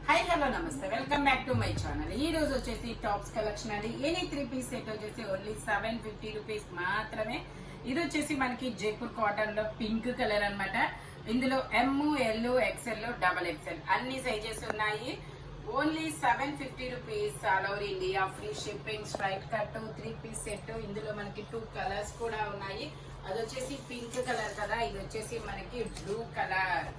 Hi hello నమస్తే welcome back to my channel. ఈ రోజు వచ్చేసి టాప్స్ కలెక్షన్ అండి. ఎనీ 3 పీస్ సెట్ వచ్చేసి ఓన్లీ 750 రూపీస్ మాత్రమే. ఇది వచ్చేసి మనకి జైపూర్ కాటన్ లో పింక్ కలర్ అన్నమాట. ఇందులో M, L, XL, double XL అన్ని సైజెస్ ఉన్నాయి. Only 750 rupees. All over India free shipping. Straight cut 3 piece set. ఇందులో మనకి 2 కలర్స్ కూడా ఉన్నాయి. అది వచ్చేసి పింక్ కలర్ కదా, ఇది వచ్చేసి మనకి బ్లూ కలర్.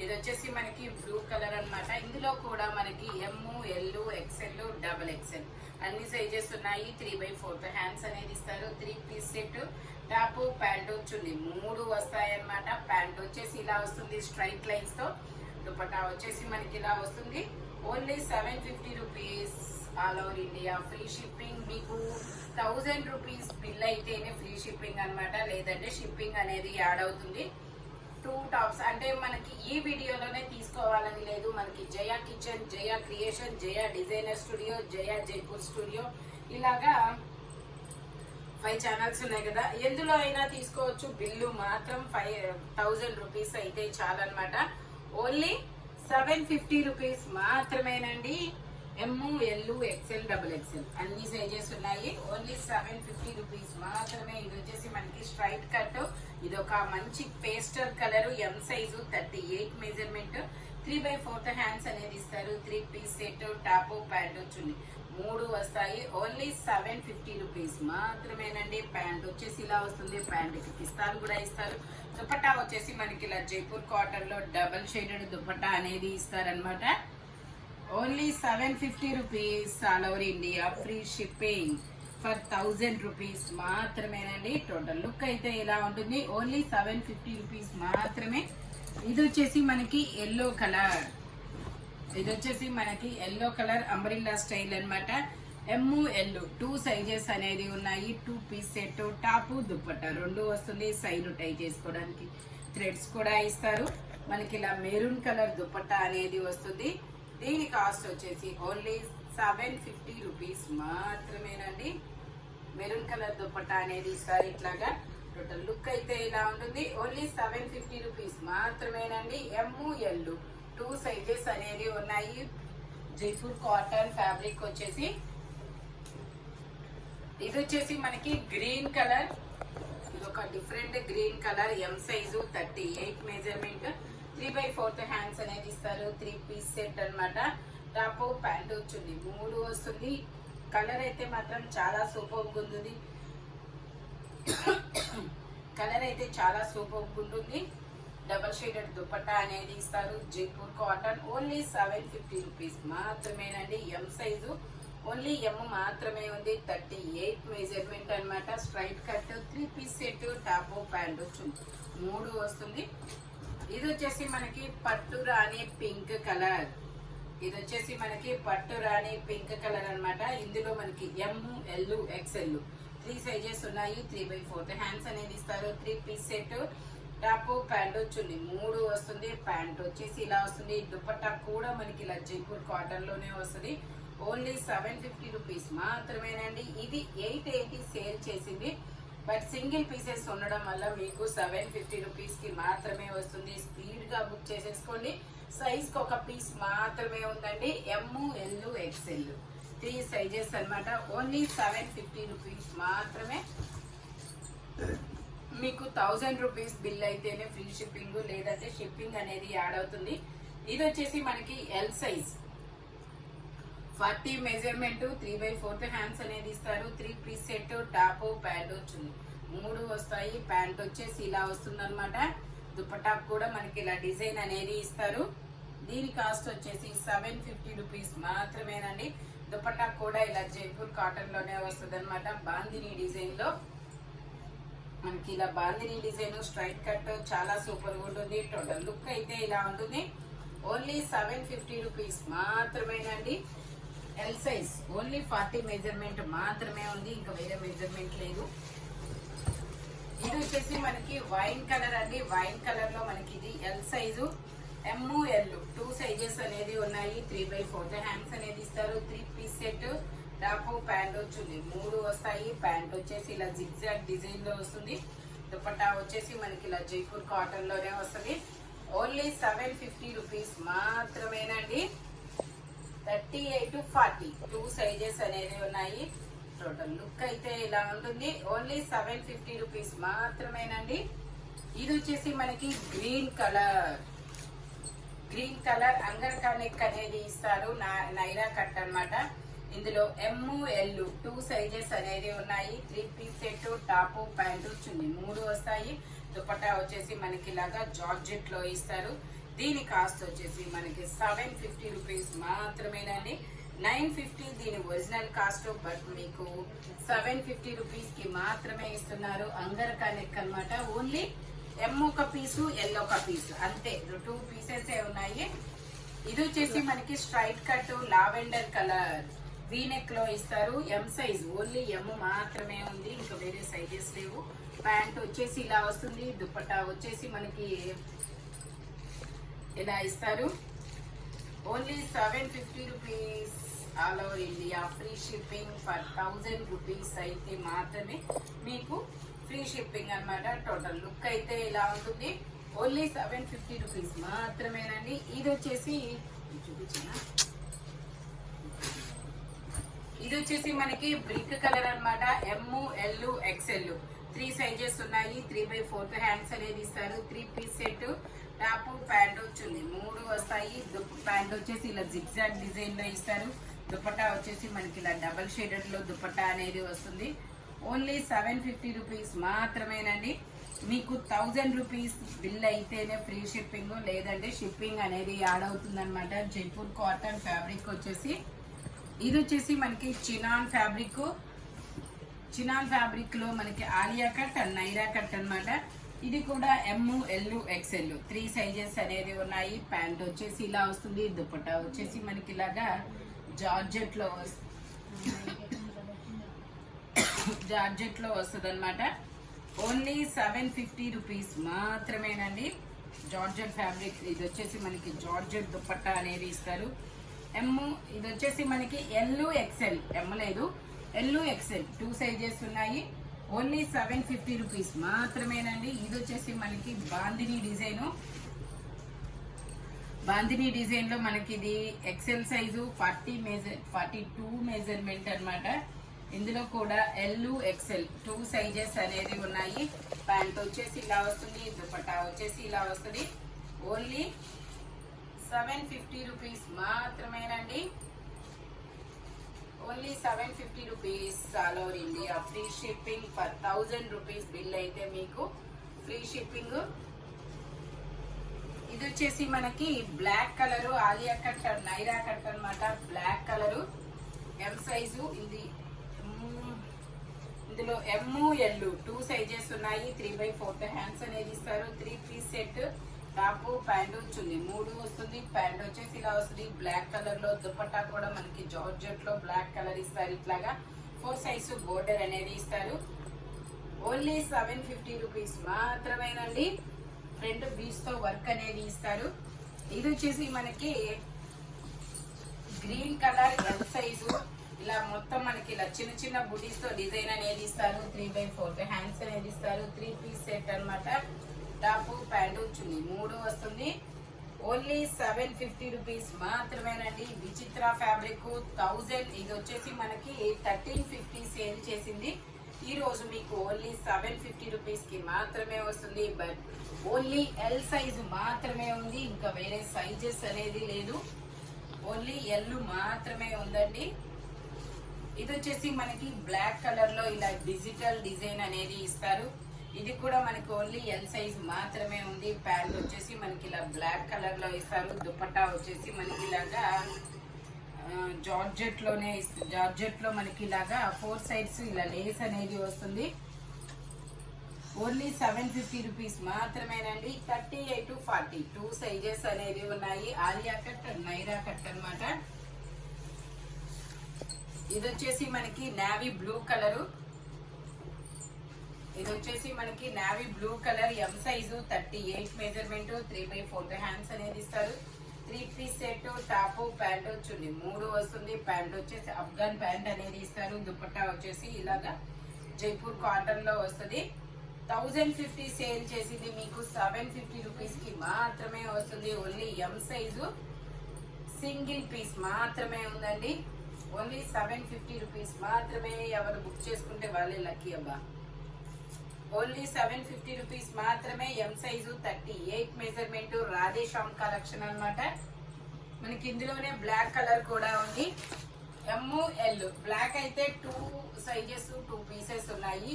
ఇది వచ్చేసి మనకి బ్లూ కలర్ అన్నమాట. ఇందులో కూడా మనకి ఎమ్, ఎల్, ఎక్స్ఎల్, డబల్ ఎక్స్ఎల్ అన్ని సైజెస్ ఉన్నాయి. 3/4 హ్యాండ్స్ అనేది ఇస్తారు. 3 పీస్ సెట్. టాప్, ప్యాంట్ చున్నీ 3 వస్తాయి అన్నమాట. ప్యాంట్ వచ్చేసి ఇలా వస్తుంది స్ట్రైట్ లైన్స్ తో. దుపట్టా వచ్చేసి మనకి ఇలా వస్తుంది. Only 750 rupees. All over India free shipping. మీకు 1000 రూపీస్ బిల్ అయితేనే ఫ్రీ షిప్పింగ్ అన్నమాట, లేదంటే షిప్పింగ్ అనేది యాడ్ అవుతుంది. 2 టాప్స్ అంటే మనకి ఈ వీడియోలోనే తీసుకోవాలని లేదు. మనకి జయా కిచెన్, జయా క్రియేషన్, జయా డిజైనర్ స్టూడియో, జయా జైపూర్ స్టూడియో ఇలాగా 5 ఛానల్స్ ఉన్నాయి కదా, ఎందులో అయినా తీసుకోవచ్చు. బిల్లు మాత్రం 5000 రూపీస్ అయితే చాలన్నమాట. ఓన్లీ 750 రూపీస్ మాత్రమేనండి. M, L, XL, double XL అన్ని సైజెస్ ఉన్నాయి. ఓన్లీ 750 రూపీస్ మాత్రమే. ఇది వచ్చేసి మనకి స్ట్రైట్ కట్. ఇది ఒక మంచి pastel colour. M size 38 measurement. 3/4 hands అనేది ఇస్తారు. 3 పీస్ సెట్. టాప్, ప్యాంట్ చున్నీ 3 వస్తాయి. ఓన్లీ 750 రూపీస్ మాత్రమేనండి. ప్యాంట్ వచ్చేసి ఇలా వస్తుంది. ప్యాంట్ కి పిస్తాలు కూడా ఇస్తారు. దుపట్టా వచ్చేసి మనకి ఇలా జైపూర్ కాటన్ లో డబల్ షేడెడ్ దుపట్టా అనేది ఇస్తారనమాట. Only 750 rupees. All over India free shipping for 1000 rupees మాత్రమేనండి. టోటల్ లుక్ అయితే ఇలా ఉంటుంది. ఓన్లీ 750 రూపీస్ మాత్రమే. ఇది వచ్చేసి మనకి ఎల్లో కలర్. ఇది వచ్చేసి మనకి ఎల్లో కలర్ అంబ్రిల్లా స్టైల్ అన్నమాట. ఎమ్, ఎల్ 2 సైజెస్ అనేది ఉన్నాయి. 2 పీస్ సెట్. టాప్, దుపట్టా 2 వస్తుంది. సైడ్ టై చేసుకోవడానికి థ్రెడ్స్ కూడా ఇస్తారు. మనకి ఇలా మెరూన్ కలర్ దుపట్టా అనేది వస్తుంది. దీని కాస్ట్ వచ్చేసి ఓన్లీ 750 రూపీస్ మాత్రమేనండి. మెరూన్ కలర్ దుపట్టా అనేది ఇస్తారు. ఇట్లాగా టోటల్ లుక్ అయితే ఇలా ఉంటుంది. ఓన్లీ 750 రూపీస్ మాత్రమేనండి. ఎమ్, ఎల్ 2 సైజెస్ అనేది ఉన్నాయి. జైపూర్ కాటన్ ఫ్యాబ్రిక్ వచ్చేసి ఇది వచ్చేసి మనకి గ్రీన్ కలర్. ఇది ఒక different green colour. M size 38 measurement. 3/4 hands అనేది ఇస్తారు. 3 పీస్ సెట్ అన్నమాట. టాప్, ప్యాంట్ చున్నీ 3 వస్తుంది. కలర్ అయితే మాత్రం చాలా సూపర్ ఉంటుంది. కలర్ అయితే చాలా సూపర్ ఉంటుంది. డబల్ షేడెడ్ దుపట్టా అనేది ఇస్తారు. జైపూర్ కాటన్. ఓన్లీ 750 రూపీస్ మాత్రమేనండి. ఎం సైజు ఓన్లీ ఎమ్ మాత్రమే ఉంది. 38 మెజర్మెంట్ అన్నమాట. Straight cut. 3 piece set. Top, pant చున్నీ 3 వస్తుంది. ఇది వచ్చేసి మనకి పట్టు రాణి పింక్ కలర్. ఇది వచ్చేసి మనకి పట్టు రాణి పింక్ కలర్ అన్నమాట. ఇందులో మనకి ఎమ్, ఎల్, ఎక్స్ఎల్ 3 సైజెస్ ఉన్నాయి. 3/4 హ్యాండ్స్ అనేది ఇస్తారు. 3 పీస్ సెట్. టాప్, ప్యాంట్ చున్నీ 3 వస్తుంది. ప్యాంట్ వచ్చేసి ఇలా వస్తుంది. దుపట్టా కూడా మనకి ఇలా జైపూర్ కాటన్ లోనే వస్తుంది. ఓన్లీ 750 రూపీస్ మాత్రమేనండి. ఇది 880 సేల్ చేసింది, బట్ సింగిల్ పీసెస్ ఉండడం వల్ల మీకు 750 రూపీస్ కి మాత్రమే వస్తుంది. స్పీడ్ గా బుక్ చేసేసుకోండి. సైజ్ కి 1 పీస్ మాత్రమే ఉందండి. ఎమ్, ఎల్, ఎక్స్ఎల్ 3 సైజెస్ అన్నమాట. ఓన్లీ 750 రూపీస్ మాత్రమే. మీకు 1000 రూపీస్ బిల్ అయితేనే ఫ్రీ షిప్పింగ్, లేదంటే షిప్పింగ్ అనేది యాడ్ అవుతుంది. ఇది వచ్చేసి మనకి ఎల్ సైజ్ 40 మెజర్మెంట్. 3/4 హ్యాండ్స్ అనేది ఇస్తారు. 3 పీస్ సెట్. టాప్, ప్యాంట్ చున్నీ 3 వస్తాయి. ప్యాంట్ వచ్చేసి ఇలా వస్తుంది అనమాట. దుపట్టా కూడా మనకి ఇలా డిజైన్ అనేది ఇస్తారు. దీని కాస్ట్ వచ్చేసి 750 రూపీస్ మాత్రమేనండి. దుపట్టా కూడా ఇలా జైపూర్ కాటన్ లోనే వస్తుంది అనమాట. బాందిని డిజైన్ లో మనకి ఇలా బాందిని డిజైన్. స్ట్రైట్ కట్ చాలా సూపర్ గా ఉంటుంది. టోటల్ లుక్ అయితే ఇలా ఉంటుంది. ఓన్లీ 750 రూపీస్ మాత్రమేనండి. ఎల్ సైజ్ ఓన్లీ 40 మెజర్మెంట్ మాత్రమే ఉంది, ఇంకా వేరే మెజర్మెంట్ లేదు. ఇది వచ్చేసి మనకి వైన్ కలర్ అండి. వైన్ కలర్ లో మనకి ఇది L size. M, L 2 sizes అనేది ఉన్నాయి. 3/4 హ్యాండ్స్ అనేది ఇస్తారు. 3 పీస్ సెట్. టాప్, ప్యాంట్ చున్నీ 3 వస్తాయి. ప్యాంట్ వచ్చేసి ఇలా జిగ్జాగ్ డిజైన్ లో వస్తుంది. దుపట్టా వచ్చేసి మనకి ఇలా జైపూర్ కాటన్ లోనే వస్తుంది. ఓన్లీ 750 రూపీస్ మాత్రమేనండి. 38-40 టూ సైజెస్ అనేవి ఉన్నాయి. టోటల్ లుక్ అయితే ఇలా ఉంటుంది. ఓన్లీ 750 రూపీస్ మాత్రమేనండి. ఇది వచ్చేసి మనకి గ్రీన్ కలర్ అంగర్కా నెక్ అనేది ఇస్తారు, నైరా కట్ అన్నమాట. ఇందులో ML టూ సైజెస్ అనేది ఉన్నాయి. 3 piece set, top pant chunni 3 వస్తాయి. దుపట్టా వచ్చేసి మనకి ఇలాగా జార్జెట్ లో ఇస్తారు. దీని కాస్ట్ వచ్చేసి మనకి 750 రూపీస్ మాత్రమేనండి. 950 దీని ఒరిజినల్ కాస్ట్, బట్ మీకు 750 రూపీస్ కి మాత్రమే ఇస్తున్నారు. అంగర్కా నెక్ అన్నమాట. ఓన్లీ M ఒక పీసు, L ఒక పీసు, అంతే. 2 పీసెస్ ఉన్నాయి. ఇది వచ్చేసి మనకి straight cut lavender colour V-neck లో ఇస్తారు. M సైజ్, ఓన్లీ M మాత్రమే ఉంది, ఇంకా వేరే సైజెస్ లేవు. ప్యాంట్ వచ్చేసి ఇలా వస్తుంది. దుపట్టా వచ్చేసి మనకి ఇలా ఇస్తారు. Only 750 rupees all over India. Free shipping for 1000 rupees అయితే మాత్రమే మీకు ఫ్రీ షిప్పింగ్ అన్నమాట. టోటల్ లుక్ అయితే ఇలా ఉంటుంది. ఓన్లీ 750 రూపీస్ మాత్రమేనండి. ఇది వచ్చేసి చూపించానా, ఇది వచ్చేసి మనకి బ్రిక్ కలర్ అన్నమాట. ML XL 3 సైజెస్ ఉన్నాయి. 3/4 హ్యాండ్స్ అనేది ఇస్తారు. 3 పీస్ సెట్, టాప్ ప్యాంట్ చున్నీ 3 వస్తాయి. ప్యాంట్ వచ్చేసి ఇలా జిగ్జాగ్ డిజైన్ లో ఇస్తారు. దుపట్టా వచ్చేసి మనకి ఇలా డబల్ షేడెడ్ లో దుపట్టా అనేది వస్తుంది. ఓన్లీ 750 రూపీస్ మాత్రమేనండి. మీకు 1000 రూపీస్ బిల్ అయితేనే ఫ్రీ షిప్పింగ్, లేదంటే షిప్పింగ్ అనేది యాడ్ అవుతుంది అనమాట. జైపూర్ కాటన్ ఫ్యాబ్రిక్ వచ్చేసి ఇది వచ్చేసి మనకి చినాన్ ఫ్యాబ్రిక్ లో మనకి Alia cut and Naira cut అన్నమాట. ఇది కూడా ML XL 3 సైజెస్ అనేది ఉన్నాయి. ప్యాంట్ వచ్చేసి ఇలా వస్తుంది. దుపట్టా వచ్చేసి మనకి ఇలాగా జార్జెట్ లో వస్తుంది అనమాట. ఓన్లీ 750 రూపీస్ మాత్రమేనండి. జార్జెట్ ఫ్యాబ్రిక్, ఇది వచ్చేసి మనకి జార్జెట్ దుపట్టా అనేది ఇస్తారు. ఇది వచ్చేసి మనకి L XL, M లేదు, L XL 2 సైజెస్ ఉన్నాయి. ఓన్లీ 750 రూపీస్ మాత్రమేనండి. ఇది వచ్చేసి మనకి బాందిని డిజైన్ లో మనకి ఇది XL సైజు 42 మెజర్మెంట్ అన్నమాట. ఇందులో కూడా L XL 2 సైజెస్ అనేది ఉన్నాయి. ప్యాంట్ వచ్చేసి ఇలా వస్తుంది. దుపట్టా వచ్చేసి ఇలా వస్తుంది. ఓన్లీ 750 రూపీస్ మాత్రమేనండి. Only 750 rupees all over India. Free shipping for 1000 rupees bill అయితే మీకు ఫ్రీ షిప్పింగ్. ఇది వచ్చేసి మనకి black colour Alia cut Naira cut అన్నమాట. Black colour M size. ఇందులో ML 2 సైజెస్ ఉన్నాయి. 3/4 హ్యాండ్స్ అనేది ఇస్తారు. 3 piece set, top pant chunni 3 వస్తుంది. ప్యాంట్ వచ్చేసి ఇలా వస్తుంది బ్లాక్ కలర్ లో. దుపట్టా కూడా మనకి జార్జెట్ లో బ్లాక్ కలర్ ఇస్తారు. ఇట్లాగా 4 సైజు బోర్డర్ అనేది ఇస్తారు. ఓన్లీ 750 రూపీస్ మాత్రమేనండి. ఫ్రంట్ బీచ్ తో వర్క్ అనేది ఇస్తారు. ఇది వచ్చేసి మనకి గ్రీన్ కలర్ M సైజు. ఇలా మొత్తం మనకి ఇలా చిన్న చిన్న బుటీస్ తో డిజైన్ అనేది ఇస్తారు. 3/4 హ్యాండ్స్ అనేది ఇస్తారు. 3 పీస్ సెట్ అన్నమాట. టాప్ ప్యాంటు చున్నీ 3 వస్తుంది. ఓన్లీ 750 రూపీస్ మాత్రమేనండి. విచిత్ర ఫ్యాబ్రిక్ 1000. ఇది వచ్చేసి మనకి 1350 సేల్ చేసింది. ఈ రోజు మీకు ఓన్లీ 750 రూపీస్ కి మాత్రమే వస్తుంది. బట్ ఓన్లీ L సైజు మాత్రమే ఉంది, ఇంకా వేరే సైజెస్ అనేది లేదు. ఓన్లీ L మాత్రమే ఉందండి. ఇది వచ్చేసి మనకి బ్లాక్ కలర్ లో ఇలా డిజిటల్ డిజైన్ అనేది ఇస్తారు. ఇది కూడా మనకి ఓన్లీ L సైజ్ మాత్రమే ఉంది. ప్యాంట్ వచ్చేసి మనకి ఇలా బ్లాక్ కలర్ లో ఇస్తారు. దుపట్టా వచ్చేసి మనకి ఇలాగా జార్జెట్ లో మనకి ఇలాగా 4 సైడ్స్ ఇలా లేస్ అనేది వస్తుంది. ఓన్లీ 750 రూపీస్ మాత్రమేనండి. 38-40 2 సైజెస్ అనేది ఉన్నాయి. ఆలియా కట్ నైరా కట్ అన్నమాట. ఇది వచ్చేసి మనకి నావీ బ్లూ కలర్. ఇది వచ్చేసి మనకి navy blue colour M size 38 measurement. 3/4 hands అనేది ఇస్తారు. 3 పీస్ సెట్, టాప్ ప్యాంట్ చున్నీ 3 వస్తుంది. ప్యాంట్ వచ్చేసి అఫ్ఘాన్ ప్యాంట్ అనేది ఇస్తారు. దుపట్టా వచ్చేసి ఇలాగా జైపూర్ కాటన్ లో వస్తుంది. 1050 సేల్ చేసింది మీకు 750 రూపీస్ కి మాత్రమే వస్తుంది. Only M size single piece మాత్రమే ఉందండి. ఓన్లీ 750 రూపీస్ మాత్రమే. ఎవరు బుక్ చేసుకుంటే వాళ్ళే లక్కీ అబ్బా. ఓన్లీ 750 రూపీస్ మాత్రమే. M size 38 measurement Radheshyam collection అన్నమాట. మనకి ఇందులోనే బ్లాక్ కలర్ కూడా ఉంది. ML బ్లాక్ అయితే 2 సైజెస్ 2 పీసెస్ ఉన్నాయి.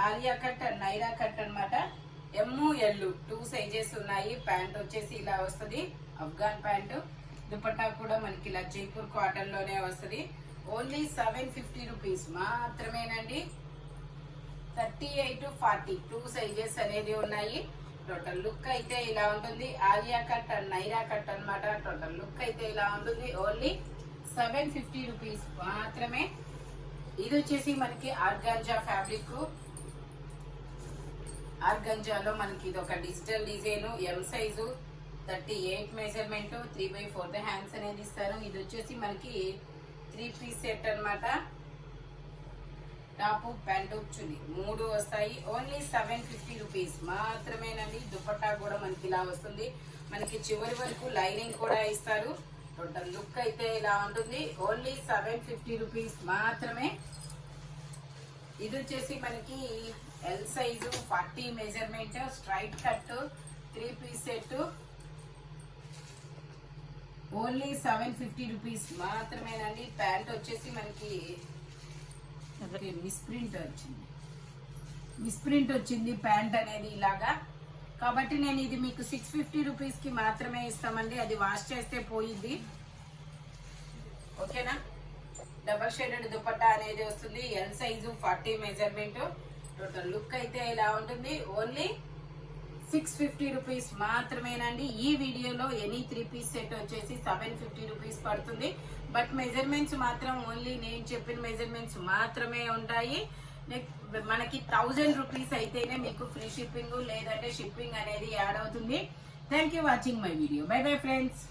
Alia cut and Naira cut అన్నమాట. ML 2 సైజెస్ ఉన్నాయి. ప్యాంట్ వచ్చేసి ఇలా వస్తుంది, అఫ్ఘాన్ ప్యాంట్. దుపట్టా కూడా మనకి ఇలా జైపూర్ కాటన్ లోనే వస్తుంది. ఓన్లీ 750 రూపీస్ మాత్రమేనండి. 38 to 40 2 సైజెస్ అనేది ఉన్నాయి. టోటల్ లుక్ అయితే ఇలా ఉంటుంది. Alia cut and Naira cut అన్నమాట. టోటల్ లుక్ అయితే ఇలా ఉంటుంది. ఓన్లీ 750 రూపీస్ మాత్రమే. ఇది వచ్చేసి మనకి ఆర్గాంజా ఫ్యాబ్రిక్. ఆర్గాంజాలో మనకి ఇది ఒక డిజిటల్ డిజైన్. ఎం సైజు 38 మెజర్మెంట్ 3/4 హ్యాండ్స్ అనేది ఇస్తారు. ఇది వచ్చేసి మనకి 3 పీస్ సెట్ అన్నమాట. టాప్ ప్యాంట్ చున్నీ 3 వస్తాయి. ఓన్లీ 750 రూపీస్ మాత్రమేనండి. దుపట్టా కూడా మనకి ఇలా వస్తుంది. మనకి చివరి వరకు లైనింగ్ కూడా ఇస్తారు. టోటల్ లుక్ అయితే ఇలా ఉంటుంది. ఓన్లీ 750 రూపీస్ మాత్రమే. ఇది వచ్చేసి మనకి L size 40 measurement straight cut 3 piece set. Only 750 rupees మాత్రమేనండి. ప్యాంట్ వచ్చేసి మనకి మిస్ప్రింట్ వచ్చింది ప్యాంట్ అనేది ఇలాగా. కాబట్టి నేను ఇది మీకు 650 రూపీస్ కి మాత్రమే ఇస్తామండి. అది వాష్ చేస్తే పోయిద్ది. ఓకేనా. డబల్ షేడెడ్ దుపట్టా అనేది వస్తుంది. L size 40 measurement. Total look అయితే ఇలా ఉంటుంది. ఓన్లీ 650 రూపీస్ మాత్రమేనండి. ఈ వీడియోలో ఎనీ 3 పీస్ సెట్ వచ్చేసి 750 రూపీస్ పడుతుంది. బట్ మెజర్మెంట్స్ మాత్రం ఓన్లీ నేను చెప్పిన మెజర్మెంట్స్ మాత్రమే ఉంటాయి. మనకి 1000 రూపీస్ అయితేనే మీకు ఫ్రీ షిప్పింగ్ లేదంటే షిప్పింగ్ అనేది యాడ్ అవుతుంది. Thank you watching my video. By bye friends.